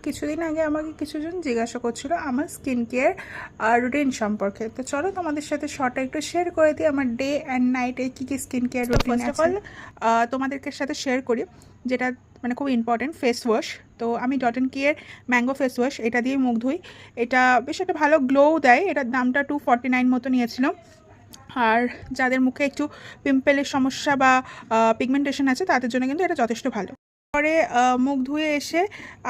কিছুদিন আগে আমাকে কিছুজন জিজ্ঞাসা করছিল আমার স্কিন কেয়ার রুটিন সম্পর্কে। তো চলো তোমাদের সাথে শর্টে একটু শেয়ার করে দিই আমার ডে অ্যান্ড নাইটে কী কী skin care routine. First of all তোমাদেরকে সাথে শেয়ার করি যেটা মানে খুব ইম্পর্টেন্ট, ফেস ওয়াশ। তো আমি Dot and Key mango face wash এটা দিয়ে মুখ ধুই। এটা বেশ একটা ভালো গ্লোও দেয়। এটার দামটা 249 মতো নিয়েছিল। আর যাদের মুখে একটু পিম্পলের সমস্যা বা পিগমেন্টেশন আছে তাদের জন্য কিন্তু এটা যথেষ্ট ভালো। পরে মুখ ধুয়ে এসে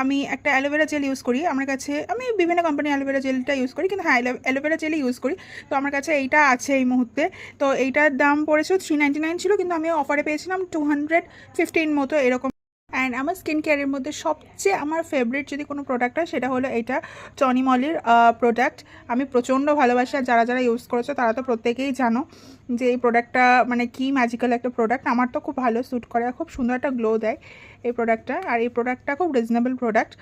আমি একটা অ্যালোভেরা জেল ইউজ করি। আমার কাছে আমি বিভিন্ন কোম্পানির অ্যালোভেরা জেলটা ইউজ করি, কিন্তু হ্যাঁ অ্যালোভেরা জেলই ইউজ করি। তো আমার কাছে এইটা আছে এই মুহূর্তে। তো এইটার দাম পড়েছিল 399 ছিল, কিন্তু আমি অফারে পেয়েছিলাম 215 মতো এরকম। অ্যান্ড আমার স্কিন কেয়ারের মধ্যে সবচেয়ে আমার ফেভারিট যদি কোনো প্রোডাক্ট হয় সেটা হলো এটা টনি মলির প্রোডাক্ট। আমি প্রচণ্ড ভালোবাসি, আর যারা যারা ইউজ করেছো তারা তো প্রত্যেকেই জানো যে এই প্রোডাক্টটা মানে কি ম্যাজিক্যাল একটা প্রোডাক্ট। আমার তো খুব ভালো স্যুট করে, খুব সুন্দর একটা গ্লো দেয় এই প্রোডাক্টটা। আর এই প্রোডাক্টটা খুব রিজনেবল প্রোডাক্ট।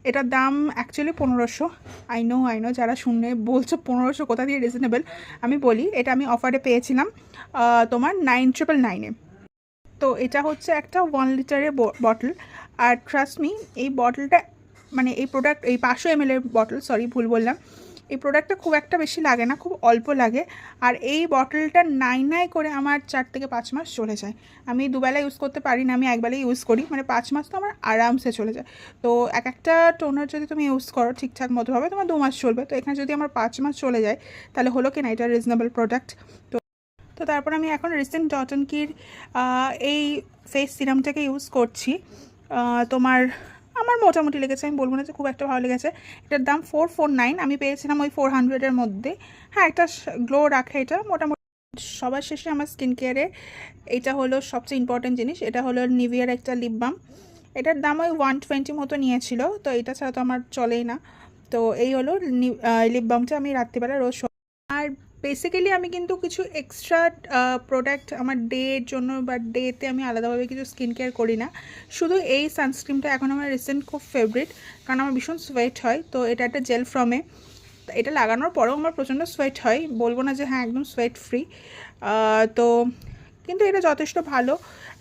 এটার দাম অ্যাকচুয়ালি 1500। আই নো যারা শুনে বলছো 1500 কোথা দিয়ে রিজনেবল, আমি বলি এটা আমি অফারে পেয়েছিলাম তোমার 9999-এ। তো এটা হচ্ছে একটা 1 লিটারের বটল। আর ট্রাস্ট মি এই বটলটা মানে এই প্রোডাক্ট এই 500 ml বটল, সরি ভুল বললাম। এই প্রোডাক্টটা খুব একটা বেশি লাগে না, খুব অল্প লাগে। আর এই বটলটা নাই করে আমার 4 থেকে 5 মাস চলে যায়। আমি দুবেলা ইউজ করতে পারি না, আমি একবেলাই ইউজ করি, মানে 5 মাস তো আমার আরামসে চলে যায়। তো এক একটা টোনার যদি তুমি ইউজ করো ঠিকঠাক মতোভাবে তোমার 2 মাস চলবে। তো এখানে যদি আমার 5 মাস চলে যায় তাহলে হলো কি না, এটা রিজনেবল প্রোডাক্ট। তো তারপর আমি এখন রিসেন্ট ডট অ্যান্ড কির এই ফেস সিরামটাকে ইউজ করছি। আমার মোটামুটি লেগেছে, আমি বলবো না যে খুব একটা ভালো লেগেছে। এটার দাম 449, আমি পেয়েছিলাম ওই 400-এর মধ্যে। হ্যাঁ, একটা গ্লো রাখে এটা মোটামুটি। সবার শেষে আমার স্কিন কেয়ারে এটা হলো সবচেয়ে ইম্পর্টেন্ট জিনিস, এটা হলো নিভিয়ার একটা লিপ বাম। এটার দাম ওই 120 মতো নিয়েছিল। তো এটা ছাড়া তো আমার চলেই না। তো এই হলো লিপ বামটা আমি রাত্রিবেলা রোজ। আর বেসিক্যালি আমি কিন্তু কিছু এক্সট্রা প্রোডাক্ট আমার ডের জন্য বা ডেতে আমি আলাদাভাবে কিছু স্কিন কেয়ার করি না। শুধু এই সানস্ক্রিনটা এখন আমার রিসেন্ট খুব ফেভারিট, কারণ আমার ভীষণ সোয়েট হয়। তো এটা একটা জেল ফ্রমে, এটা লাগানোর পরেও আমার প্রচণ্ড সোয়েট হয়, বলবো না যে হ্যাঁ একদম সোয়েট ফ্রি। তো কিন্তু এটা যথেষ্ট ভালো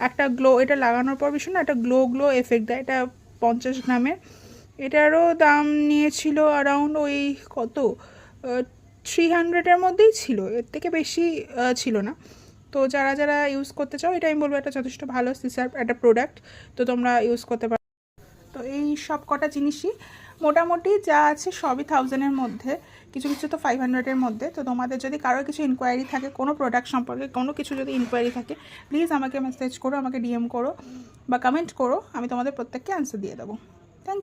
একটা গ্লো, এটা লাগানোর পর ভীষণ একটা গ্লো এফেক্ট দেয়। এটা 50 গ্রামের। এটারও দাম নিয়েছিল অ্যারাউন্ড ওই কত 300-এর মধ্যেই ছিল, এর থেকে বেশি ছিল না। তো যারা যারা ইউজ করতে চাও এটা আমি বলবো এটা যথেষ্ট ভালো সিসার একটা প্রোডাক্ট, তো তোমরা ইউজ করতে পারো। তো এই সব কটা জিনিসই মোটামুটি যা আছে সবই 1000-এর মধ্যে, কিছু কিছু তো 500-এর মধ্যে। তো তোমাদের যদি কারোর কিছু ইনকোয়ারি থাকে কোনো প্রোডাক্ট সম্পর্কে, কোনো কিছু যদি ইনকোয়ারি থাকে প্লিজ আমাকে মেসেজ করো, আমাকে ডিএম করো বা কমেন্ট করো, আমি তোমাদের প্রত্যেককে অ্যান্সার দিয়ে দেবো।